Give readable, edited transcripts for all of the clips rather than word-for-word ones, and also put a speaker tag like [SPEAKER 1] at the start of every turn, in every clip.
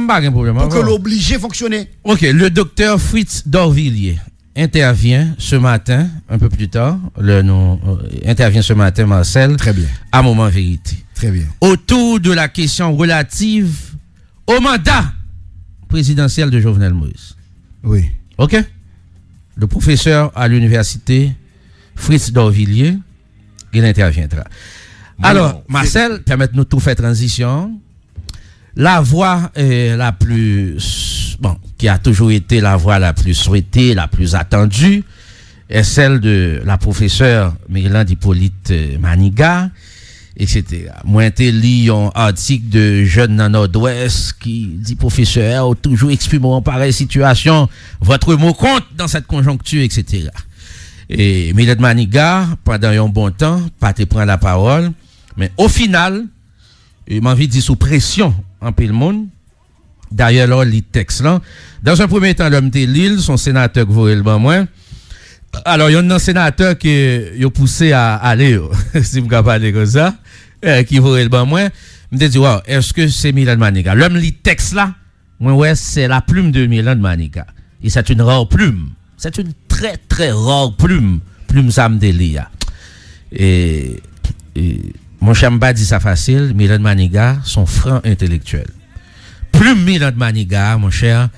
[SPEAKER 1] pas de problème.
[SPEAKER 2] Pour que l'oblige fonctionner.
[SPEAKER 1] OK, le docteur Fritz Dorvilliers intervient ce matin, un peu plus tard, intervient ce matin, Marcel.
[SPEAKER 2] Très bien.
[SPEAKER 1] À Moment Vérité.
[SPEAKER 2] Très bien.
[SPEAKER 1] Autour de la question relative au mandat présidentiel de Jovenel Moïse.
[SPEAKER 2] Oui.
[SPEAKER 1] OK? Le professeur à l'université, Fritz Dorvilliers, il interviendra. Alors, Marcel, permettez-nous de tout faire transition. La voix la plus, qui a toujours été la voix la plus souhaitée, la plus attendue, est celle de la professeure Myrland Hippolyte Maniga, etc. Moi, j'ai lu un article de Jeunes dans Nord-Ouest qui dit, professeur, toujours exprimé en pareille situation, votre mot compte dans cette conjoncture, etc. Et Myrland Maniga, pendant un bon temps, pas te prendre la parole, mais au final, il m'a envie de dire sous pression en peu le monde. D'ailleurs, là, les textes là. Dans un premier temps, l'homme de Lille, son sénateur Gvorel Banmoin. Alors, il y a un sénateur qui a poussé à aller, si vous pouvez parler comme ça, qui Gvorel Banmoin. Je me dis, wow, est-ce que c'est Myrland Maniga? L'homme, les textes là, ouais, c'est la plume de Myrland Maniga. Et c'est une rare plume. C'est une très, très rare plume. Plume Samdelia. Et mon cher Mba dit ça facile, Myrland Maniga, son franc intellectuel. Plume Myrland Maniga, mon cher,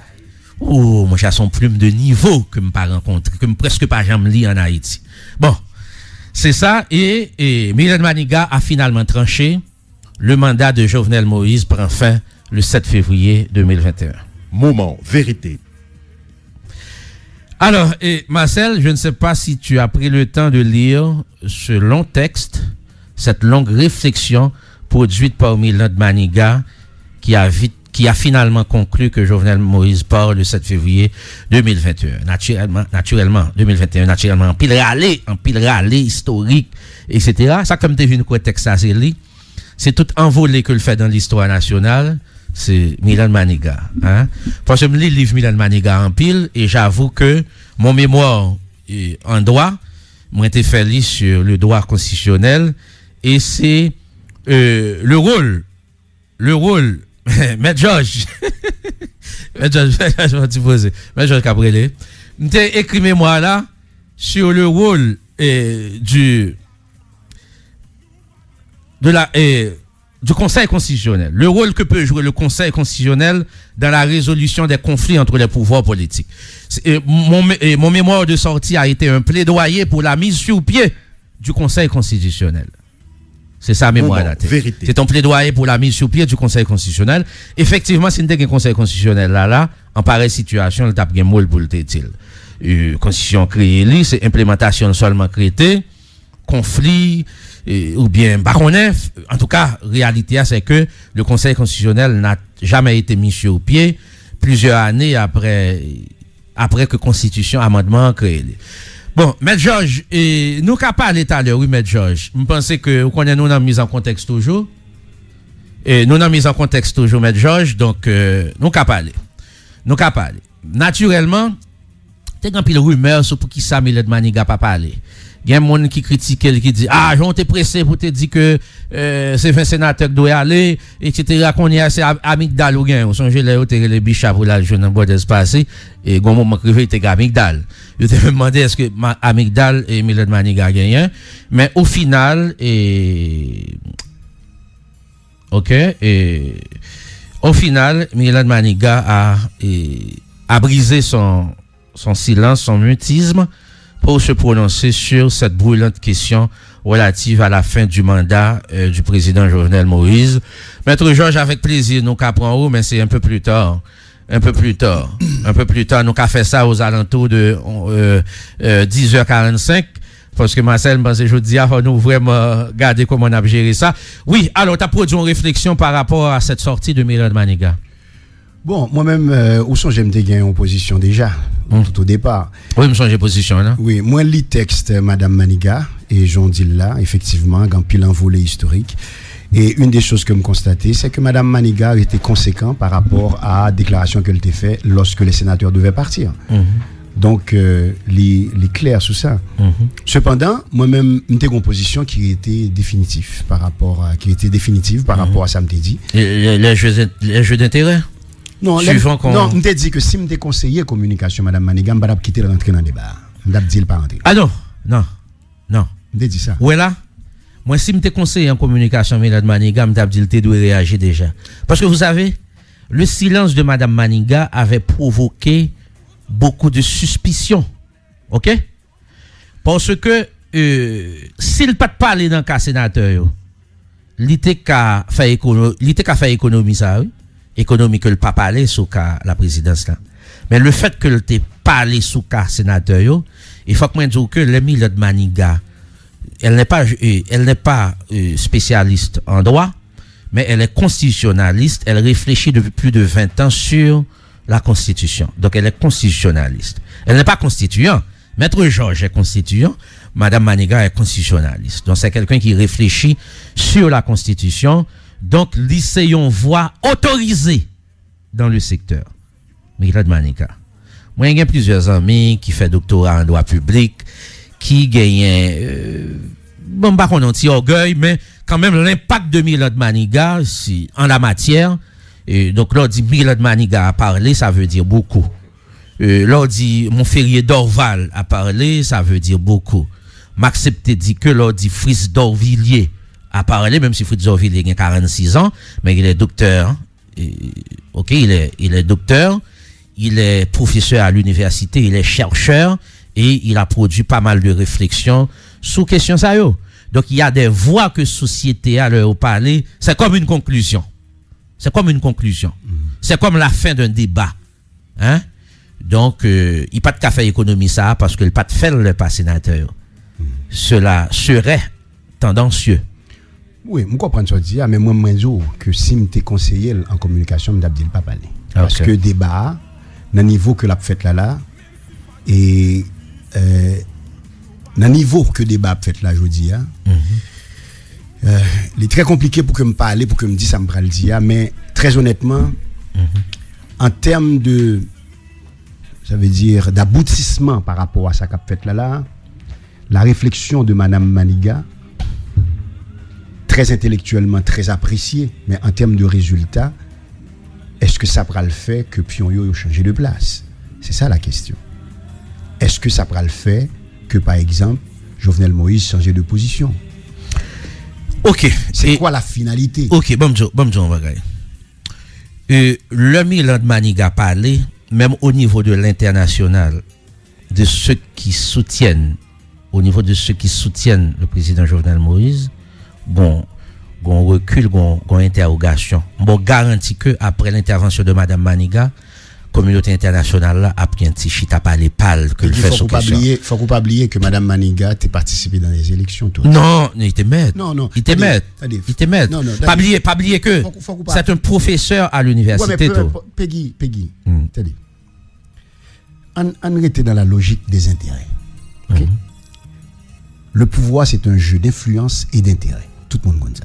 [SPEAKER 1] son plume de niveau que je pas rencontré, que je presque pas jamais lu en Haïti. Bon, c'est ça, et Myrland Maniga a finalement tranché. Le mandat de Jovenel Moïse prend fin le 7 février 2021.
[SPEAKER 3] Moment Vérité.
[SPEAKER 1] Alors, Marcel, je ne sais pas si tu as pris le temps de lire ce long texte, cette longue réflexion produite par Myrland Maniga qui a finalement conclu que Jovenel Moïse part le 7 février 2021. Naturellement, 2021, naturellement, en pile râlé historique, etc. Ça, comme tu vu quoi texte ça, c'est tout envolé que le fait dans l'histoire nationale, c'est Myrland Maniga. Hein? Parce que je lis le livre Myrland Maniga en pile, et j'avoue que mon mémoire en droit, moi, été fait lire sur le droit constitutionnel, et c'est le rôle, Maître Georges, Maître Georges Cabrelé, m'était écrit mémoire là sur le rôle du Conseil constitutionnel, le rôle que peut jouer le Conseil constitutionnel dans la résolution des conflits entre les pouvoirs politiques. Mon mémoire de sortie a été un plaidoyer pour la mise sur pied du Conseil constitutionnel. C'est ça, mémoire là. C'est un plaidoyer pour la mise sur pied du Conseil constitutionnel. Effectivement, si nous avons un Conseil constitutionnel là, en pareille situation, le tape gen moule pour le tétil. Constitution créée, c'est implémentation seulement créée, conflit, ou bien baronef. En tout cas, réalité, c'est que le Conseil constitutionnel n'a jamais été mis sur pied plusieurs années après que Constitution, amendement créé. Bon, Maître Georges, nous qu'à parler tout à l'heure, oui, Maître Georges. Je pense que vous connaissez nous dans mise en contexte toujours. Et nous dans mise en contexte toujours, Maître Georges, donc nous qu'à parler. Naturellement, t'es grand pile rumeur sur pour qui ça Myrland Maniga pas parler. Il y a un monde qui critique, qui dit, j'on t'es pressé pour te dire que c'est 20 sénateurs qui doivent aller, etc. Qu'on y a assez amygdale ou bien, on songe les bichats pour la jeune en bois d'espace, et au moment que il était amygdale. Je te demandé est-ce que amygdale et Myrland Maniga gagnent, mais au final, au final, Myrland Maniga a brisé son silence, son mutisme, pour se prononcer sur cette brûlante question relative à la fin du mandat du président Jovenel Moïse. Maître Georges, avec plaisir, nous qu'apprendrons, mais c'est un peu plus tard, nous qu'à fait ça aux alentours de 10h45, parce que Marcel, je dis, faut nous vraiment garder comment on a géré ça. Oui, alors, tu as produit une réflexion par rapport à cette sortie de Myrland Maniga.
[SPEAKER 2] Bon, moi-même, où sont j'aime gagner en position déjà, tout au départ.
[SPEAKER 1] Oui, me changer position, là.
[SPEAKER 2] Oui, moi, lis texte Madame Maniga, et j'en dis là, effectivement, quand pile un volet historique. Et une des choses que me constater, c'est que Madame Maniga était conséquent par rapport à la déclaration qu'elle était faite lorsque les sénateurs devaient partir. Donc, les clairs sur ça. Cependant, moi-même, une position qui était définitive par rapport à ça me dit.
[SPEAKER 1] Les jeux d'intérêt?
[SPEAKER 2] Non, on t'a dit que si m'était conseiller communication, Madame Maniga, je vais quitter rentrer dans le débat. Je vais dire pas rentrer.
[SPEAKER 1] Ah non. On
[SPEAKER 2] t'a dit ça.
[SPEAKER 1] Ouais là. Moi, si m'était conseiller en communication, Madame Maniga, je vais dire que tu dois réagir déjà. Parce que vous savez, le silence de Madame Maniga avait provoqué beaucoup de suspicions. OK? Parce que s'il pas de parler dans le cas sénateur, il était qu'à faire économie ça, oui. Économie que le pas parler sur la présidence là. Mais le fait que le t'ait parlé sous cas sénateur, il faut que moi dise que l'ami de Maniga, elle n'est pas spécialiste en droit, mais elle est constitutionnaliste, elle réfléchit depuis plus de 20 ans sur la Constitution. Donc elle est constitutionnaliste. Elle n'est pas constituant. Maître Georges est constituant, Madame Maniga est constitutionnaliste. Donc c'est quelqu'un qui réfléchit sur la Constitution. Donc lycéen voix autorisée dans le secteur. Milad Maniga. Moi j'ai plusieurs amis qui fait doctorat en droit public, qui gagnent bon pas qu'on a un petit orgueil, mais quand même l'impact de Milad Maniga en la matière. Et donc là dit Milad Maniga a parlé, ça veut dire beaucoup. Là dit Montferrier Dorval a parlé, ça veut dire beaucoup. M'accepte dit que là dit Fritz Dorvilliers a parlé, même si Fritz Dorvilliers a 46 ans, mais il est docteur. OK, il est docteur, il est professeur à l'université, il est chercheur et il a produit pas mal de réflexions sur question ça yo. Donc il y a des voix que société a leur parler, c'est comme une conclusion. C'est comme une conclusion. C'est comme la fin d'un débat. Hein? Donc, il pas de café économie ça parce que le pas de faire le pas sénateur. Cela serait tendancieux.
[SPEAKER 2] Oui, je comprends ce que tu dis, mais moi, je dis que si je t'ai conseillé en communication, je ne vais pas parler. Parce que débat, dans le niveau que la fait là, et dans le niveau que le débat fait là, je dis, il est très compliqué pour que je me parle, pour que je me dise ça me parle dire, mais très honnêtement, en termes de, ça veut dire d'aboutissement par rapport à ça qu'a fait là, la réflexion de Madame Maniga, très intellectuellement, très appréciée, mais en termes de résultats, est-ce que ça pourra le faire que Pionyo ait changé de place? C'est ça la question. Est-ce que ça pourra le faire que, par exemple, Jovenel Moïse change de position?
[SPEAKER 1] OK.
[SPEAKER 2] C'est quoi la finalité?
[SPEAKER 1] OK, bon, on va regarder. Le Milad Maniga parlé, même au niveau de l'international, de ceux qui soutiennent, au niveau de ceux qui soutiennent le président Jovenel Moïse, bon recul, bon interrogation. Bon garantit que après l'intervention de Madame Maniga, communauté internationale là a pris un petit chita par les pales que le fait sur question.
[SPEAKER 2] Faut pas oublier que Madame Maniga a participé dans les élections tout.
[SPEAKER 1] Non, il était maître.
[SPEAKER 2] Non.
[SPEAKER 1] Il était maître. Non. Pas oublier que c'est un professeur à l'université tout.
[SPEAKER 2] Peggy. C'est-à-dire on était dans la logique des intérêts. OK? Le pouvoir c'est un jeu d'influence et d'intérêt. Tout le monde connaît ça.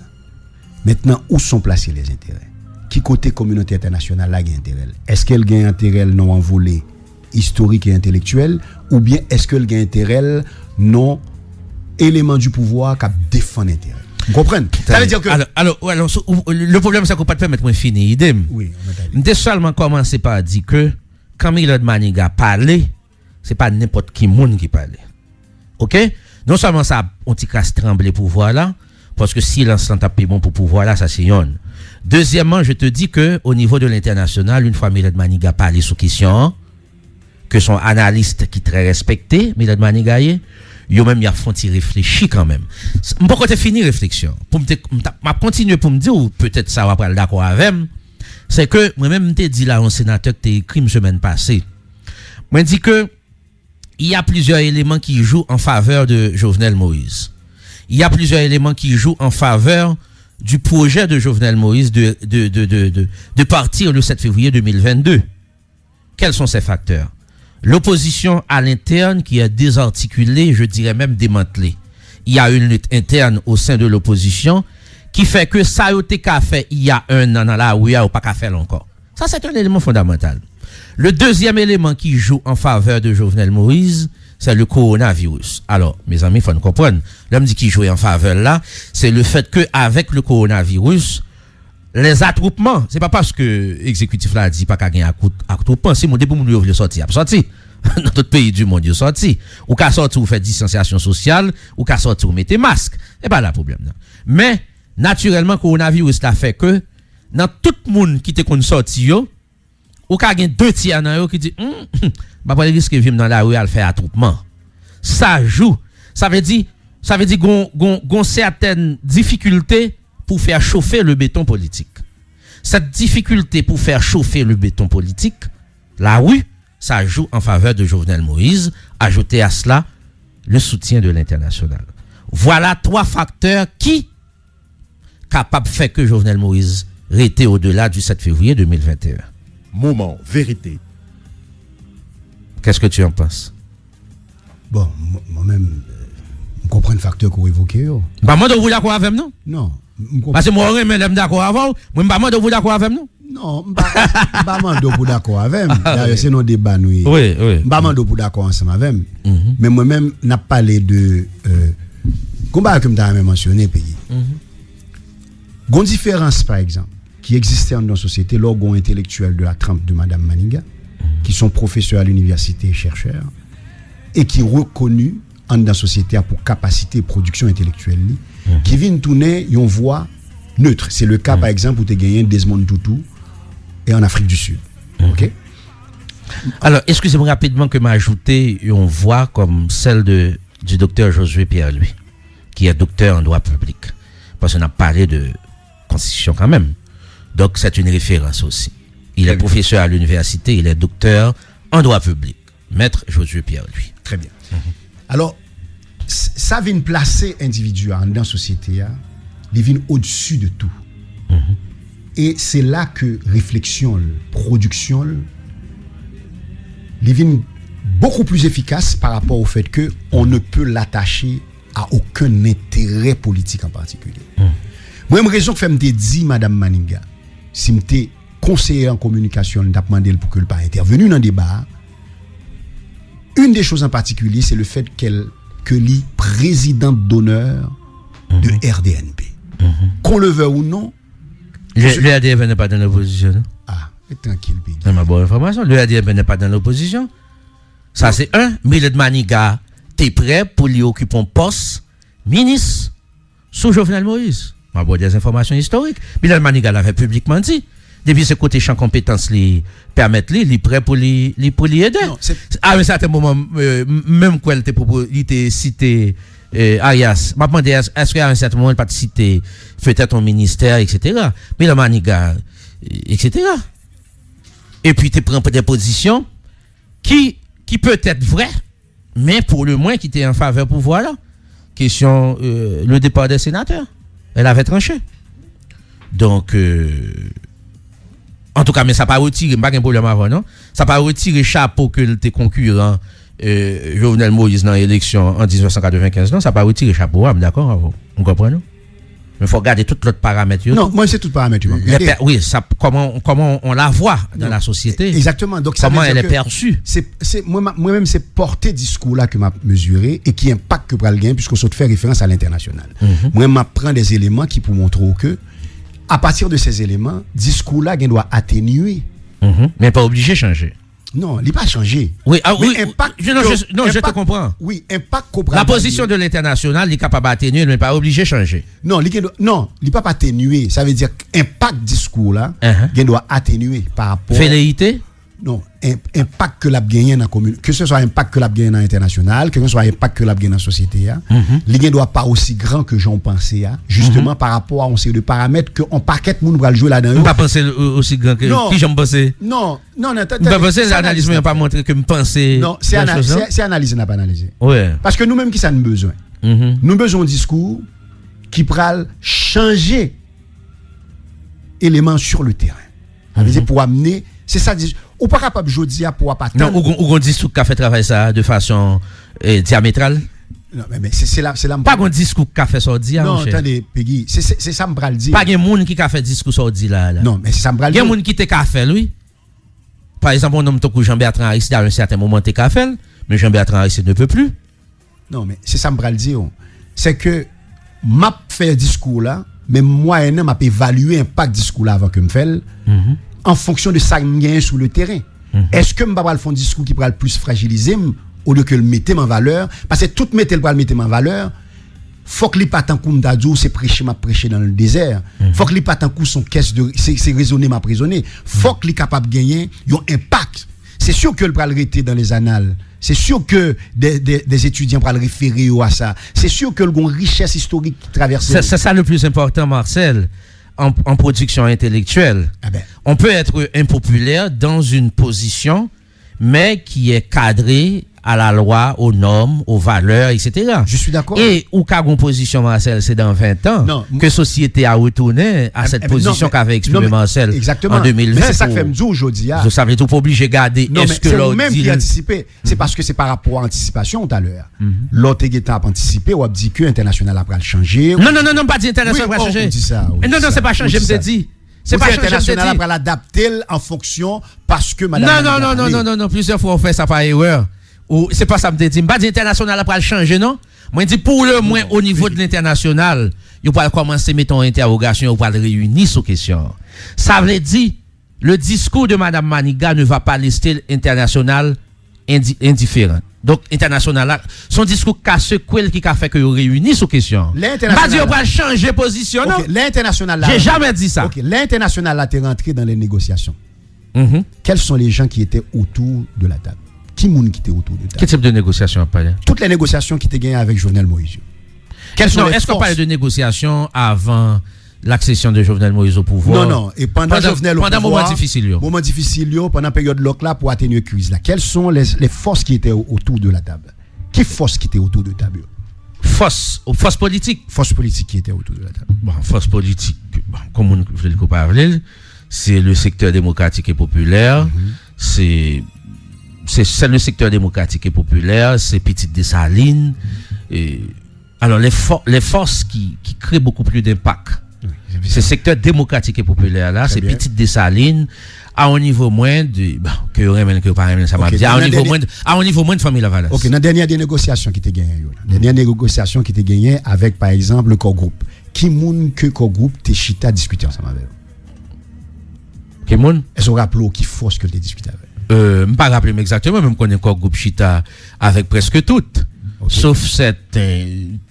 [SPEAKER 2] Maintenant, où sont placés les intérêts? Qui côté communauté internationale a intérêt? Est-ce qu'elle gagne intérêt non envolé historique et intellectuel ou bien est-ce qu'elle gagne intérêt non élément du pouvoir qui défend l'intérêt? Vous comprenez? Ça veut dire que
[SPEAKER 1] alors le problème c'est qu'on peut pas permettre moi finir idem.
[SPEAKER 2] Oui,
[SPEAKER 1] on a seulement commencé par dire que quand Milad Maniga parlait, c'est pas n'importe qui monde qui parlait. OK? Non seulement ça on t'y casse trembler pouvoir là parce que si l'ensemble tape bon pour pouvoir là ça c'est yon. Deuxièmement, je te dis que au niveau de l'international, une fois Milad Maniga parlé sous question, que son analyste qui très respecté, Milad Maniga, yo même y a font réfléchir quand même. Pourquoi t'es fini réflexion? Pour m'a continuer pour me dire ou peut-être ça va pas d'accord avec moi, c'est que moi même t'ai dit là un sénateur que t'ai écrit une semaine passée. Moi dit que il y a plusieurs éléments qui jouent en faveur de Jovenel Moïse. Il y a plusieurs éléments qui jouent en faveur du projet de Jovenel Moïse de partir le 7 février 2022. Quels sont ces facteurs? L'opposition à l'interne qui est désarticulée, je dirais même démantelée. Il y a une lutte interne au sein de l'opposition qui fait que ça a été fait il y a un an dans la ouïa ou pas qu'à faire encore. Ça, c'est un élément fondamental. Le deuxième élément qui joue en faveur de Jovenel Moïse, c'est le coronavirus. Alors, mes amis, il faut nous comprendre. L'homme dit qu'il jouait en faveur là, c'est le fait que avec le coronavirus, les attroupements, c'est pas parce que l'exécutif là dit pas qu'à gagner attroupement, si mon début moun yo veut sortir, sorti. Dans tout pays du monde, yo sorti. Ou qu'à sortir ou fait distanciation sociale, ou qu'à sortir ou mettez masque. C'est pas là problème. Non. Mais naturellement coronavirus là fait que dans tout le monde qui te kon sorti yo, ou qu'à gagner 2 tiers nan yo qui dit bah pas risque vivre dans la rue à faire attroupement. Ça joue. Ça veut dire gon certaines difficultés pour faire chauffer le béton politique. Cette difficulté pour faire chauffer le béton politique, la rue, ça joue en faveur de Jovenel Moïse, ajouter à cela le soutien de l'international. Voilà 3 facteurs qui capables de faire que Jovenel Moïse reste au-delà du 7 février 2021.
[SPEAKER 3] Moment vérité.
[SPEAKER 1] Qu'est-ce que tu en penses?
[SPEAKER 2] Bon, moi-même, je comprends le facteur qu'on évoque.
[SPEAKER 1] Bah, moi, de vous d'accord avec nous?
[SPEAKER 2] Non.
[SPEAKER 1] Parce que moi, je suis d'accord avec vous. Moi, de vous d'accord avec nous?
[SPEAKER 2] Non, je ne suis pas d'accord avec vous. D'ailleurs, c'est nos débats. Oui. Je ne suis pas d'accord ensemble avec vous. Mais moi-même, je n'ai pas parlé de. Combat comme tu as mentionné, pays. Il y a une différence, par exemple, qui existait dans la société, l'organe intellectuel de la trempe de Mme Maniga, qui sont professeurs à l'université et chercheurs, et qui reconnus dans la société pour capacité de production intellectuelle, qui viennent tourner une voix neutre. C'est le cas, par exemple, où tu as gagné Desmond Tutu et en Afrique du Sud. OK?
[SPEAKER 1] Alors, excusez-moi rapidement que m'ajouter une voix comme celle du docteur Josué Pierre-Louis, qui est docteur en droit public. Parce qu'on a parlé de constitution quand même. Donc, c'est une référence aussi. Il est professeur à l'université, il est docteur en droit public. Maître Josué Pierre-Louis.
[SPEAKER 2] Très bien. Alors, ça vient placer l'individu dans la société, il vient au-dessus de tout. Et c'est là que réflexion, production, il vient beaucoup plus efficace par rapport au fait qu'on ne peut l'attacher à aucun intérêt politique en particulier. Moi, une raison que je me dit, Mme Maniga, si je suis conseiller en communication, je demandé pour qu'elle ne soit pas intervenue dans le débat. Une des choses en particulier, c'est le fait qu'elle est présidente d'honneur de RDNP. Qu'on le veuille ou non.
[SPEAKER 1] Le RDNP n'est pas dans l'opposition.
[SPEAKER 2] Ah, tranquille, Big.
[SPEAKER 1] C'est ma bonne information. Le RDNP n'est pas dans l'opposition. Ça, c'est un. Milad Maniga, t'es prêt pour lui occuper un poste ministre sous Jovenel Moïse. Ma bonne des informations historiques. Milad Maniga l'avait publiquement dit. Depuis ce côté champ compétences li permettent li prêt pour li aider. À un certain moment même quand il était cité Arias, m'a demandé est-ce qu'à un certain moment il pas cité peut-être un ministère etc. Mais la Maniga etc. Et puis tu prends des positions qui peut être vraies mais pour le moins qui était en faveur pouvoir là. Question le départ des sénateurs. Elle avait tranché. Donc en tout cas, mais ça n'a pas retiré, pas de problème avant, non? Ça n'a pas retiré chapeau que le concurrent Jovenel Moïse dans l'élection en 1995, non? Ça n'a pas retiré chapeau, d'accord? On comprend, non? Mais il faut regarder tous les paramètres.
[SPEAKER 2] Non, moi, c'est tout paramètre.
[SPEAKER 1] Oui, ça, comment on la voit dans la société.
[SPEAKER 2] Exactement. Donc,
[SPEAKER 1] comment elle est perçue.
[SPEAKER 2] Moi-même, c'est porter discours là que m'a mesuré et qui impacte que pour le gain, puisqu'on saute faire référence à l'international. Moi, je prends des éléments qui pour montrer que à partir de ces éléments, discours là doit atténuer.
[SPEAKER 1] Mais pas obligé de changer.
[SPEAKER 2] Non, il n'est pas changé.
[SPEAKER 1] Oui, je te comprends.
[SPEAKER 2] Oui, impact.
[SPEAKER 1] La position de l'international, il est capable d'atténuer, mais pas obligé de changer.
[SPEAKER 2] Non, il n'est pas atténuer. Ça veut dire qu'impact discours là, il doit atténuer par rapport.
[SPEAKER 1] Velléité?
[SPEAKER 2] Non, impact que l'a gagné dans la commune, que ce soit impact que l'a gagné dans l'international, que ce soit impact que l'a gagné dans la société, il ne doit pas aussi grand que j'en pensais, justement par rapport à on série de paramètres que on paquet moun va jouer là-dedans.
[SPEAKER 1] On pas penser aussi grand que qui j'en pensais.
[SPEAKER 2] Non,
[SPEAKER 1] pas penser l'analyse n'a pas montré que me penser.
[SPEAKER 2] Non, c'est analyse n'a pas analysé.
[SPEAKER 1] Ouais.
[SPEAKER 2] Parce que nous-mêmes qui ça nous besoin. Nous besoin un discours qui pral changer éléments sur le terrain. Ça veut dire pour amener, c'est ça ou pas capable jodi pour pas
[SPEAKER 1] non ou on dit tout qu'a fait travail ça de façon diamétrale.
[SPEAKER 2] Non mais c'est là
[SPEAKER 1] pas un discours qu'a fait sordi.
[SPEAKER 2] Non, attendez Peggy, c'est ça me pral dire.
[SPEAKER 1] Pas un monde qui a fait discours sordi là.
[SPEAKER 2] Non, mais c'est ça me pral dire.
[SPEAKER 1] Il y a monde qui te qu'a fait lui. Par exemple, on nomme tout Jean-Bertrand Aristide à un certain moment te qu'a fait, mais Jean-Bertrand Aristide ne peut plus.
[SPEAKER 2] Non, mais c'est ça me pral dire. C'est que m'a fait discours là mais moi, je m'a évalué l'impact discours là avant que me fait, en fonction de ça que je gagne sur le terrain. Est-ce que je vais faire un discours qui pourra le plus fragiliser au lieu que le mettre en valeur? Parce que tout mettre le mettre en valeur, faut que les pas tant coup m'dadou c'est prêcher dans le désert. Faut que les pas tant coup son caisse de c'est raisonner m'a prisonnier. Faut que les capable gagner un impact. C'est sûr que le pral rester dans les annales. C'est sûr que des étudiants pral référer à ça. C'est sûr que le gon richesse historique qui traverse.
[SPEAKER 1] C'est ça le plus important, Marcel. En production intellectuelle, on peut être impopulaire dans une position, mais qui est cadrée à la loi, aux normes, aux valeurs, etc.
[SPEAKER 2] Je suis d'accord.
[SPEAKER 1] Et ou qu'a une position, Marcel, c'est dans 20 ans que société a retourné à cette position qu'avait exprimé Marcel en 2020.
[SPEAKER 2] Mais c'est ça que fait me dire aujourd'hui.
[SPEAKER 1] Vous savez tout pas obligé de garder.
[SPEAKER 2] Est-ce que l'autre même qui anticipé, c'est parce que c'est par rapport à l'anticipation tout à l'heure. L'autre étape anticipé ou a dit que international après le changer.
[SPEAKER 1] Non, pas dit international après changer. Non, c'est pas changer, je te dis.
[SPEAKER 2] C'est pas international après l'adapter en fonction parce que madame.
[SPEAKER 1] Non, plusieurs fois on fait ça par erreur. Ou c'est pas ça me dit, pas international après le changer non. Moi dit pour le moins au niveau de l'international, il va commencer mettons interrogation, il va réunir sur question. Ça veut dire le discours de madame Maniga ne va pas laisser l'international indifférent. Donc international son discours casse quoi qui a fait que réunit sur question. Pas dire on va changer position non.
[SPEAKER 2] L'international
[SPEAKER 1] j'ai jamais dit ça.
[SPEAKER 2] OK, l'international là t'es rentré dans les négociations. Quels sont les gens qui étaient autour de la table? Qui était autour de table?
[SPEAKER 1] Quel type de négociation on parle?
[SPEAKER 2] Toutes les négociations qui étaient gagnées avec Jovenel Moïse.
[SPEAKER 1] Est-ce qu'on parle de négociations avant l'accession de Jovenel Moïse au pouvoir?
[SPEAKER 2] Non, et pendant Jovenel au pouvoir,
[SPEAKER 1] moment difficile,
[SPEAKER 2] pendant la période là pour atténuer la crise là. Quelles sont les forces qui étaient autour de la table? Qui force qui était autour de la table?
[SPEAKER 1] Force politique.
[SPEAKER 2] Force politique qui était autour de la table.
[SPEAKER 1] Bon, force politique, comme on veut le parler, c'est le secteur démocratique et populaire, c'est le secteur démocratique et populaire, c'est Petite Dessalines. Alors, les forces qui créent beaucoup plus d'impact, c'est le secteur démocratique et populaire là, c'est Petite Dessalines, à un niveau moins de, que Remel, que pas ça m'a dit, à un niveau moins de famille Laval.
[SPEAKER 2] Ok, dans la dernière des négociations qui étaient gagnées, avec, par exemple, le corps groupe. Qui moun que corps groupe, t'es chita discuter ensemble avec?
[SPEAKER 1] Qui moun?
[SPEAKER 2] Est-ce qu'on rappelle qui force que t'es discuté avec?
[SPEAKER 1] Je ne pas rappeler exactement, même qu'on est encore groupe Chita avec presque toutes. Sauf certains,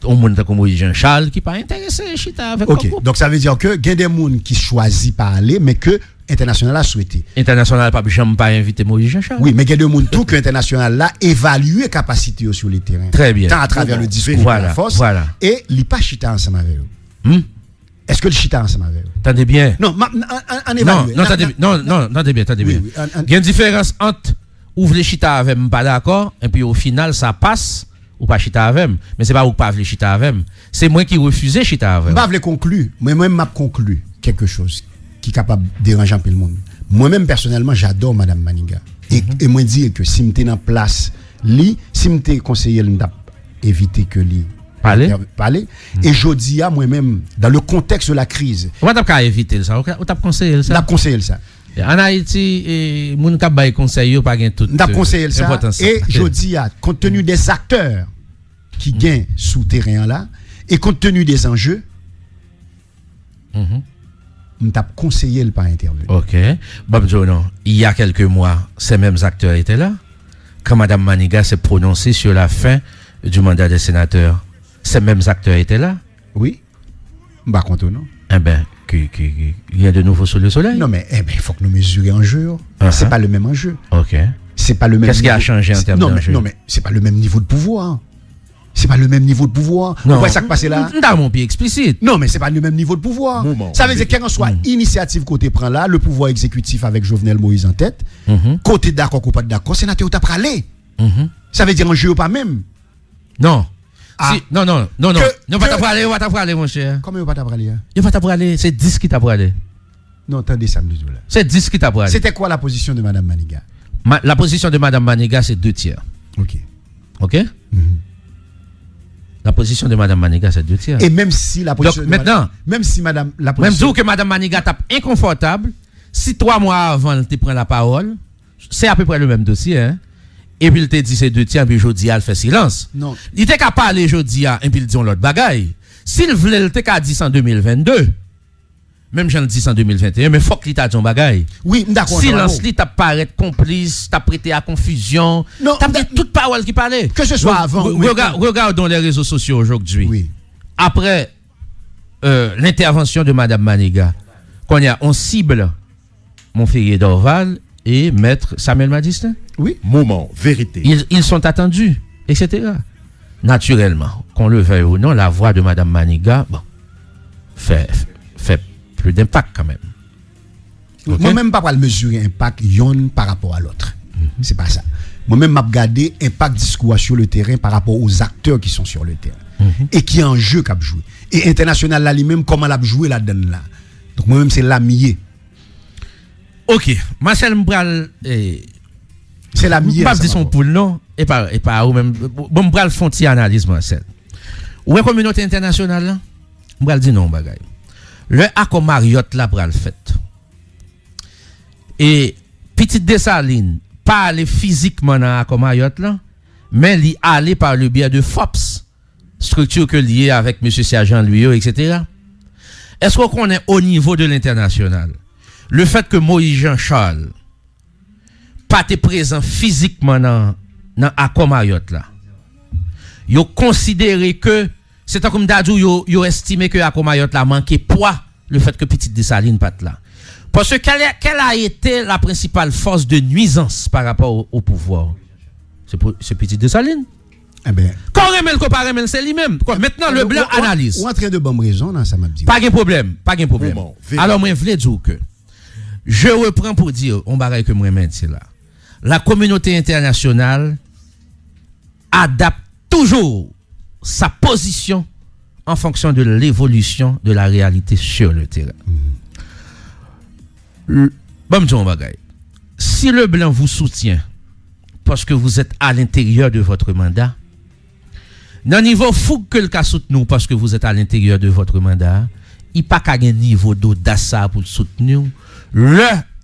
[SPEAKER 1] au monde comme Jean-Charles, qui pas intéressé Chita avec
[SPEAKER 2] groupe. Donc ça veut dire que il y a des gens qui choisissent pas aller, mais que International a souhaité.
[SPEAKER 1] International n'a jamais pas invité Moïse Jean-Charles.
[SPEAKER 2] Oui, mais il y a des gens tout que International a évalué capacité sur les terrains.
[SPEAKER 1] Très bien.
[SPEAKER 2] Tant à travers le discours de la force. Et il pas Chita ensemble avec eux. Est-ce que le chita ensemble avec eux?
[SPEAKER 1] Attendez bien.
[SPEAKER 2] Non, en évaluer.
[SPEAKER 1] Attendez bien. Il y a une différence entre ouvre les chita avec pas d'accord, et puis au final, ça passe, ou pas chita avec, mais c'est pas ou pas les chita avec. C'est moi qui refusais chita avec.
[SPEAKER 2] Je ne vais pas conclure, mais moi-même, je conclu quelque chose qui est capable de déranger un peu le monde. Moi-même, personnellement, j'adore Madame Maniga. Et moi, dire que si je suis en place, si je suis conseiller, je éviter que lui. Parler. Et je dis à moi-même, dans le contexte de la crise.
[SPEAKER 1] On va pas éviter ça. On t'a conseillé ça.
[SPEAKER 2] On t'a conseillé ça.
[SPEAKER 1] En Haïti, mon cap bail conseil pas gain tout.
[SPEAKER 2] On t'a conseillé ça. Et je dis à compte tenu des acteurs qui gagnent sous terrain là et compte tenu des enjeux, on t'a conseillé le pas intervenir.
[SPEAKER 1] OK. Bob Jono, il y a quelques mois, ces mêmes acteurs étaient là quand Madame Maniga s'est prononcée sur la fin du mandat des sénateurs. Ces mêmes acteurs étaient là?
[SPEAKER 2] Oui. Bah, contre non.
[SPEAKER 1] Eh ben, il y a de nouveau sous le soleil?
[SPEAKER 2] Non, mais il faut que nous mesurions enjeu. C'est pas le même enjeu.
[SPEAKER 1] OK.
[SPEAKER 2] C'est pas le même.
[SPEAKER 1] Qu'est-ce qui a changé en termes d'enjeu?
[SPEAKER 2] Non, mais c'est pas le même niveau de pouvoir. C'est pas le même niveau de pouvoir.
[SPEAKER 1] Non.
[SPEAKER 2] Ça qui passe là?
[SPEAKER 1] Dans mon pied explicite.
[SPEAKER 2] Non, mais c'est pas le même niveau de pouvoir. Ça veut dire qu'il y a soit initiative côté prend là, le pouvoir exécutif avec Jovenel Moïse en tête, côté d'accord ou pas d'accord, sénateur ou t'as parlé. Ça veut dire enjeu ou pas même?
[SPEAKER 1] Non. Non, pas t'appraller, mon cher.
[SPEAKER 2] Comment pas t'appraller?
[SPEAKER 1] Il va t'appraller, c'est 10 qui t'appraller.
[SPEAKER 2] Non, attendez ça, me dit là.
[SPEAKER 1] C'est 10 qui t'appraller.
[SPEAKER 2] C'était quoi la position de Madame Maniga?
[SPEAKER 1] La position de Madame Maniga, c'est 2 tiers. OK? La position de Madame Maniga, c'est 2 tiers.
[SPEAKER 2] Et même si la position.
[SPEAKER 1] Donc, maintenant,
[SPEAKER 2] même si Madame.
[SPEAKER 1] Même si que Madame Maniga tape inconfortable, si 3 mois avant, elle te prend la parole, c'est à peu près le même dossier, hein? Et puis il te dit c'est 2 tiers, puis Jodi a fait silence.
[SPEAKER 2] Non.
[SPEAKER 1] Il était qu'à parler Jodi et puis il dit l'autre bagaille. S'il voulait le TK 10 en 2022, même j'en dis en 2021, mais faut que l'État ton bagaille.
[SPEAKER 2] Oui, d'accord.
[SPEAKER 1] Silence li t'a paraître complice, t'a prêté à confusion, t'as dit toute parole qui parlait.
[SPEAKER 2] Que ce soit avant.
[SPEAKER 1] Regardons les réseaux sociaux aujourd'hui.
[SPEAKER 2] Oui.
[SPEAKER 1] Après l'intervention de Madame Maniga, on cible Montferrier Dorval et Maître Samuel Madistin.
[SPEAKER 2] Oui.
[SPEAKER 3] Moment vérité.
[SPEAKER 1] Ils sont attendus, etc. Naturellement, qu'on le veuille ou non, la voix de Madame Maniga, bon, fait plus d'impact quand même. Okay?
[SPEAKER 2] Moi-même, pas le mesurer impact yon par rapport à l'autre. C'est pas ça. Moi-même, m'a regardé impact discours sur le terrain par rapport aux acteurs qui sont sur le terrain et qui est en jeu qu'a joué. Et international là lui-même comment l'a joué là-dedans là. Donc moi-même c'est l'amier.
[SPEAKER 1] OK, Marcel Mbral
[SPEAKER 2] c'est l'amier.
[SPEAKER 1] Pas dire son poule non et pas ou même bon Mbral font ti analyse Marcel. Ouais communauté internationale là, Mbral dit non bagay. Le accord Marriott là pral fait. Et Petite Dessalines pas aller physiquement dans accord Marriott là, mais li aller par le biais de FOPS, structure que liée avec M. Sergent Louis, etc. Est-ce qu'on est au niveau de l'international? Le fait que Moïse Jean-Charles pas été présent physiquement dans accord Marriott là, yo considéré que c'est comme d'adou yo estimé que accord Marriott là manqué poids le fait que Petite Dessalines pas là. Parce que quelle a été la principale force de nuisance par rapport au pouvoir? C'est Petite Dessalines.
[SPEAKER 2] Eh ben,
[SPEAKER 1] quand remel c'est lui-même. Maintenant le blanc analyse.
[SPEAKER 2] Ou en train de bonne raison là, ça m'a dit.
[SPEAKER 1] Pas de problème. Alors moi je voulais dire que je reprends pour dire on bagaille que moi c'est là. La communauté internationale adapte toujours sa position en fonction de l'évolution de la réalité sur le terrain. Bon, si le blanc vous soutient parce que vous êtes à l'intérieur de votre mandat, dans niveau fou que le cas soutenu parce que vous êtes à l'intérieur de votre mandat, il n'y a pas qu'un niveau d'audace pour le soutenir.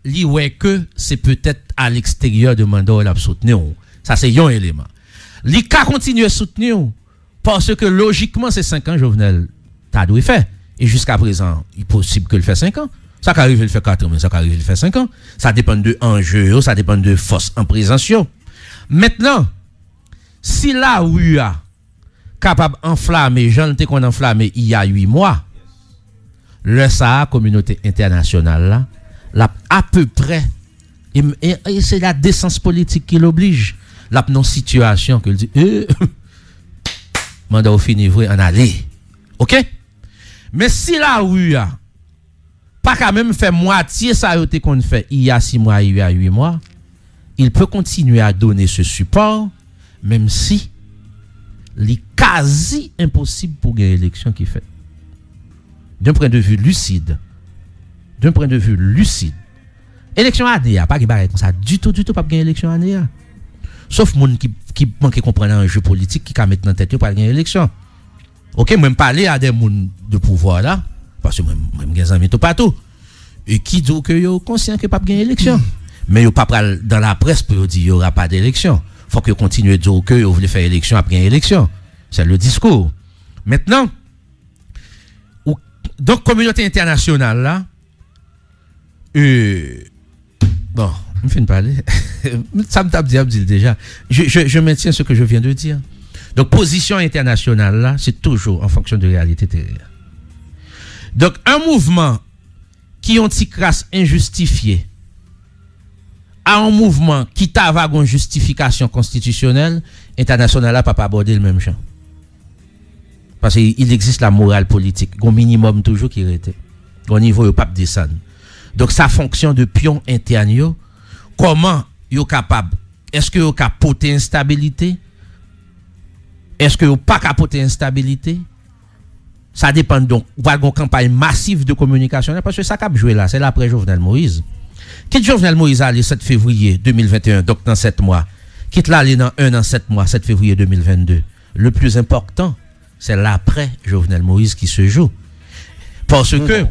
[SPEAKER 1] Li ouais que c'est peut-être à l'extérieur de mandat la soutenir. Ça c'est un élément. Li ka continuer à soutenir parce que logiquement c'est 5 ans Jovenel t'a dû faire et jusqu'à présent, il est possible que le fait 5 ans. Ça qu'arrive le fait 4 ans, mais ça qu'arrive le fait 5 ans. Ça dépend de enjeux, ça dépend de force en présence. Maintenant, si la OUA capable d'enflammer, j'en ai qu'on enflammé il y a 8 mois, le SA, communauté internationale, là, à peu près, et c'est la décence politique qui l'oblige, la non situation que dit, mandat au fini, vous en aller. OK? Mais si la OUA, pas quand même fait moitié ça qu'on fait il y a 6 mois, il y a 8 mois, il peut continuer à donner ce support, même si il est quasi impossible pour gagner l'élection qui fait. D'un point de vue lucide. Élection année, pas qui comme ça du tout pas gagner élection année. Sauf moun qui manque comprendre un jeu politique qui ka mettre dans tête pour gagner élection. OK, même parler à des moun de pouvoir là parce que même des amis tout partout et qui dit que yo conscient que pas gagner élection. Mais yo pas dans la presse pour dire il y aura pas d'élection. Faut que continue à dire que vous voulez faire élection après élection. C'est le discours. Maintenant, donc communauté internationale là, bon, je finis de parler. Ça me tape dit déjà. Je maintiens ce que je viens de dire. Donc position internationale là, c'est toujours en fonction de la réalité terrestre. Donc un mouvement qui ont une crasse injustifiée à un mouvement qui t'a une justification constitutionnelle, international là pas aborder le même champ. Parce qu'il existe la morale politique, un minimum toujours qui était. Au niveau, il pas descendre. Donc, ça fonction de pion interne. Comment yo capable? Est-ce que yo capoter instabilité? Est-ce que yo pas capoter instabilité? Ça dépend donc. On va une campagne massive de communication parce que ça cap jouer là, c'est l'après Jovenel Moïse. Quitte Jovenel Moïse aller 7 février 2021, donc dans 7 mois. Quitte là aller dans 1 an 7 mois, 7 février 2022. Le plus important, c'est l'après Jovenel Moïse qui se joue. Parce que